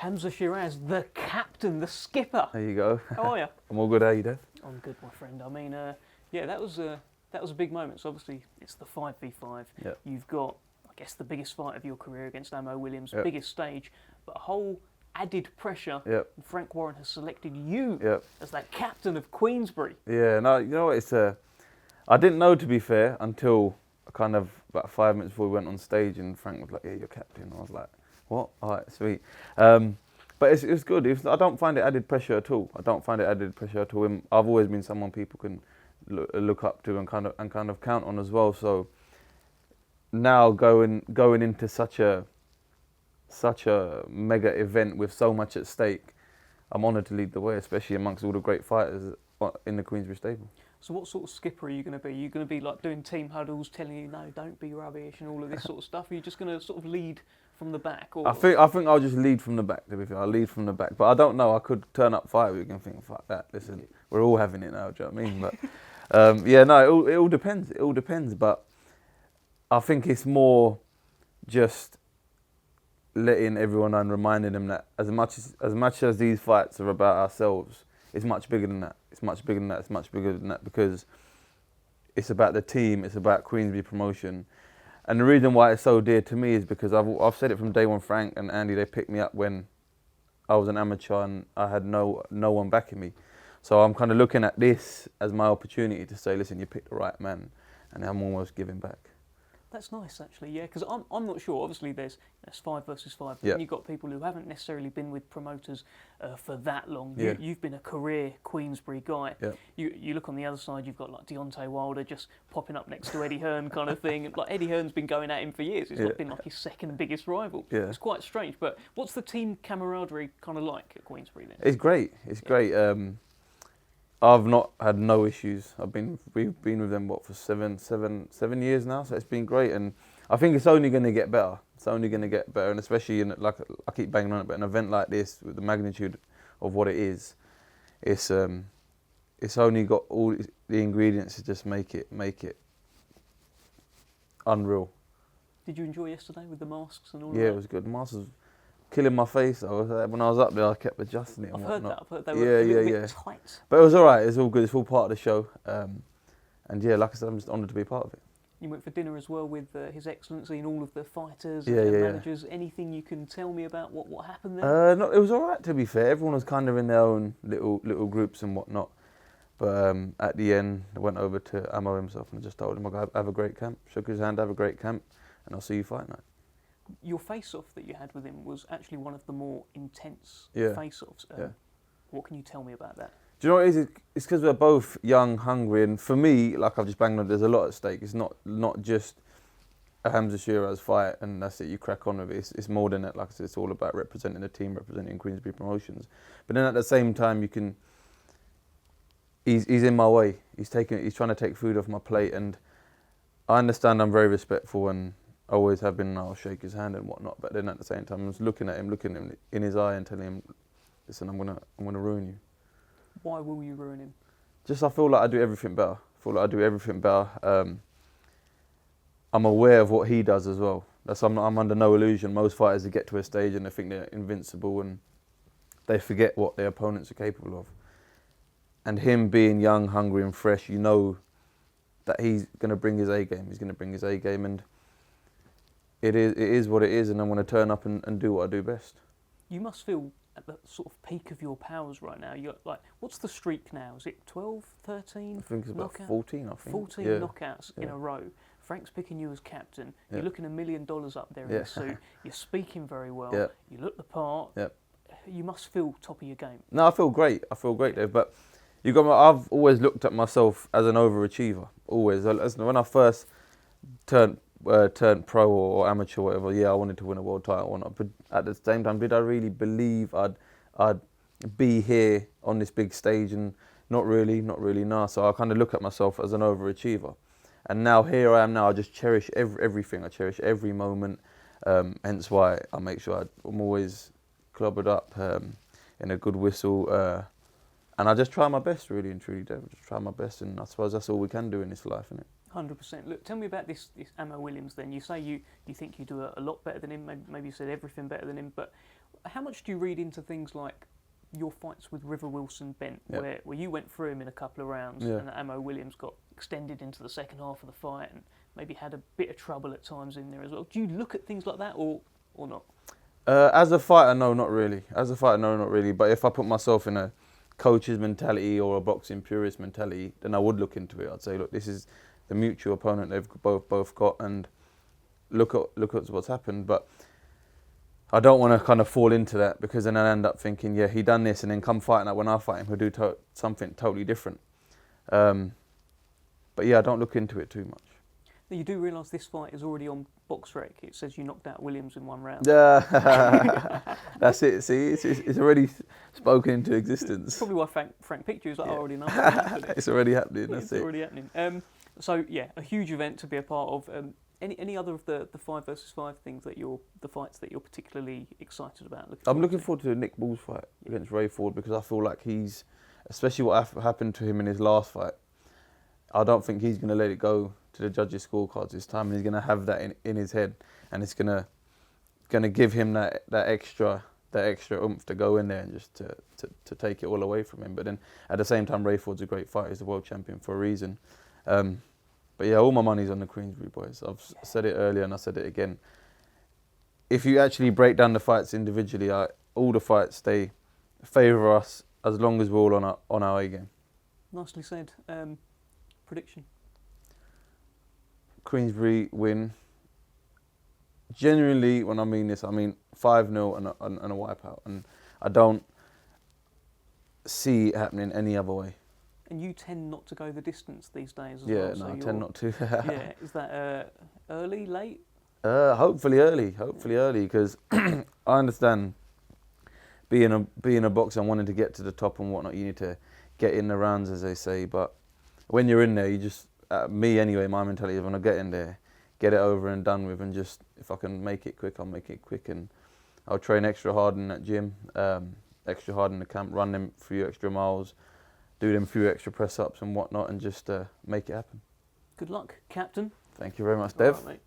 Hamzah Sheeraz, the captain, the skipper. There you go. How are you? I'm all good. How you doing? I'm good, my friend. I mean, yeah, that was a big moment. So obviously, it's the 5v5. Yep. You've got, I guess, the biggest fight of your career against Amo Williams, Yep. biggest stage, but a whole added pressure. Yep. And Frank Warren has selected you Yep. as that captain of Queensbury. Yeah. No, you know what? I didn't know, to be fair, until kind of about 5 minutes before we went on stage, and Frank was like, "Yeah, you're captain." I was like, "What? All right, sweet." But it's good. I don't find it added pressure at all. I don't find it added pressure at all. I've always been someone people can look up to and kind of count on as well. So now going into such a mega event with so much at stake, I'm honoured to lead the way, especially amongst all the great fighters in the Queensbury stable. So what sort of skipper are you going to be? Are you going to be like doing team huddles, telling you, no, don't be rubbish and all of this sort of stuff? Are you just going to sort of lead from the back? Or? I think I'll just lead from the back, to be fair. I'll lead from the back. But I don't know, I could turn up 5 weeks and think, fuck that, listen, we're all having it now, do you know what I mean? But yeah, no, it all depends. It all depends. But I think it's more just letting everyone know and reminding them that as much as these fights are about ourselves, it's much bigger than that. It's much bigger than that. It's much bigger than that, because it's about the team. It's about Queensbury promotion. And the reason why it's so dear to me is because I've said it from day one. Frank and Andy, they picked me up when I was an amateur and I had no one backing me. So I'm kind of looking at this as my opportunity to say, listen, you picked the right man, and I'm almost giving back. That's nice, actually, yeah, because I'm not sure. Obviously, there's 5 versus 5, but Yep. then you've got people who haven't necessarily been with promoters for that long. Yeah. You've been a career Queensbury guy. Yep. You look on the other side, you've got like Deontay Wilder just popping up next to Eddie Hearn kind of thing. Like Eddie Hearn's been going at him for years. It's not been like his second biggest rival. Yeah. It's quite strange. But what's the team camaraderie kind of like at Queensbury then? It's great. It's great. I've not had no issues. We've been with them for 7 years now, so it's been great, and I think it's only going to get better. It's only going to get better, and especially like I keep banging on it, but an event like this with the magnitude of what it is, it's only got all the ingredients to just make it unreal. Did you enjoy yesterday with the masks and all Yeah, of that? it was good. The masks was killing my face. When I was up there, I kept adjusting it. I've and heard whatnot. that. I've heard they were a little bit tight. But it was all right. It's all good. It's all part of the show. And yeah, like I said, I'm just honoured to be a part of it. You went for dinner as well with His Excellency and all of the fighters Yeah, and yeah, managers. Anything you can tell me about what happened there? No, it was all right, to be fair. Everyone was kind of in their own little groups and whatnot. But at the end, I went over to Amo himself and I just told him, have a great camp. Shook his hand, have a great camp, and I'll see you fight night. Your face-off that you had with him was actually one of the more intense Yeah. face-offs. Yeah. What can you tell me about that? Do you know what it is? It's because we're both young, hungry, and for me, like I've just banged on, there's a lot at stake. It's not just a Hamzah Sheeraz fight and that's it, you crack on with it. It's more than that. Like I said, it's all about representing the team, representing Queensbury Promotions. But then at the same time, he's in my way. He's trying to take food off my plate, and I understand I'm very respectful and always have been, and I'll shake his hand and whatnot. But then at the same time, I'm just looking at him in his eye and telling him, listen, I'm gonna ruin you. Why will you ruin him? Just I feel like I do everything better. I'm aware of what he does as well. I'm under no illusion. Most fighters that get to a stage and they think they're invincible and they forget what their opponents are capable of. And him being young, hungry and fresh, you know that he's going to bring his A game. He's going to bring his A game, and it is what it is, and I'm going to turn up and do what I do best. You must feel at the sort of peak of your powers right now. You're like, what's the streak now? Is it 12, 13? I think it's about knockout? 14, I think. 14 yeah. knockouts in a row. Frank's picking you as captain. Yeah. You're looking $1 million up there in Yeah. the suit. You're speaking very well. Yeah. You look the part. Yeah. You must feel top of your game. No, I feel great, Dave. But I've always looked at myself as an overachiever. Always. When I first turned pro or amateur or whatever, yeah, I wanted to win a world title or not. But at the same time, did I really believe I'd be here on this big stage? And not really, no. So I kind of look at myself as an overachiever. And now here I am now, I just cherish everything. I cherish every moment. Hence why I make sure I'm always clobbered up in a good whistle. And I just try my best, really and truly, Dave. Just try my best, and I suppose that's all we can do in this life, isn't it? 100%. Look, tell me about this Amo Williams then. You say you think you do a lot better than him, maybe you said everything better than him, but how much do you read into things like your fights with River Wilson Bent, where you went through him in a couple of rounds, and Amo Williams got extended into the second half of the fight and maybe had a bit of trouble at times in there as well? Do you look at things like that or not? As a fighter, no, not really. But if I put myself in a coach's mentality or a boxing purist mentality, then I would look into it. I'd say, look, this is the mutual opponent they've both got, and look at what's happened. But I don't want to kind of fall into that, because then I end up thinking, yeah, he done this, and then come fighting that when I fight him, he'll do something totally different. But yeah, I don't look into it too much. You do realise this fight is already on BoxRec. It says you knocked out Williams in 1 round. Yeah, that's it. See, it's already spoken into existence. Probably why Frank picked you. He was like, I already know. It's already happening. That's it. It's already happening. So yeah, a huge event to be a part of. Any other of the 5 versus 5 things the fights that you're particularly excited about? I'm looking forward to the Nick Ball's fight against Ray Ford, because I feel like especially what happened to him in his last fight, I don't think he's going to let it go to the judges' scorecards this time, and he's going to have that in his head, and it's going to give him that extra oomph to go in there and just to take it all away from him. But then at the same time, Ray Ford's a great fighter. He's the world champion for a reason. But yeah, all my money's on the Queensbury boys. I've said it earlier and I said it again. If you actually break down the fights individually, all the fights, they favour us as long as we're all on our A game. Nicely said. Prediction? Queensbury win. Genuinely, when I mean this, I mean 5-0 and a wipeout. And I don't see it happening any other way. And you tend not to go the distance these days as well. Yeah, no, I tend not to. Yeah, is that early, late? Hopefully early, because I understand being a boxer and wanting to get to the top and whatnot, you need to get in the rounds, as they say. But when you're in there, you just, me anyway, my mentality is when I get in there, get it over and done with, and just, if I can make it quick, I'll make it quick. And I'll train extra hard in that gym, extra hard in the camp, run them few extra miles, do them few extra press-ups and whatnot, and just make it happen. Good luck, Captain. Thank you very much, Dev. All right, mate.